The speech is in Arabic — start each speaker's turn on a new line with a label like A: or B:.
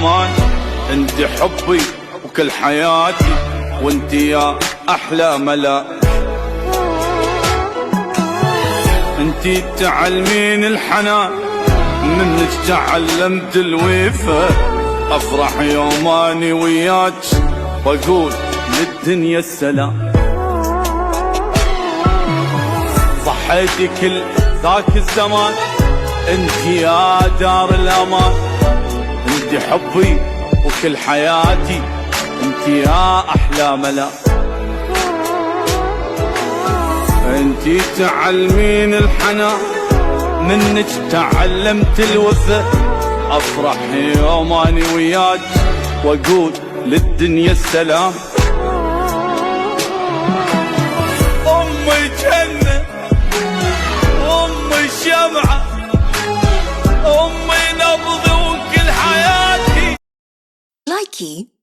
A: امان. انت حبي وكل حياتي، وانت يا احلى ملا. انت تعلمين الحنان، منك تعلمت الوفا. افرح يوم اني وياك واقول للدنيا السلام. ضحيتي كل ذاك الزمان، انت يا دار الامان. انت حبي وكل حياتي، انت يا احلى ملا. انت تعلمين الحنان، منك تعلمت الوفا. افرح يوم اني وياك واقول للدنيا السلام. امي جنة، امي شمعة، امي نبضي وكل حياتي.
B: لايكي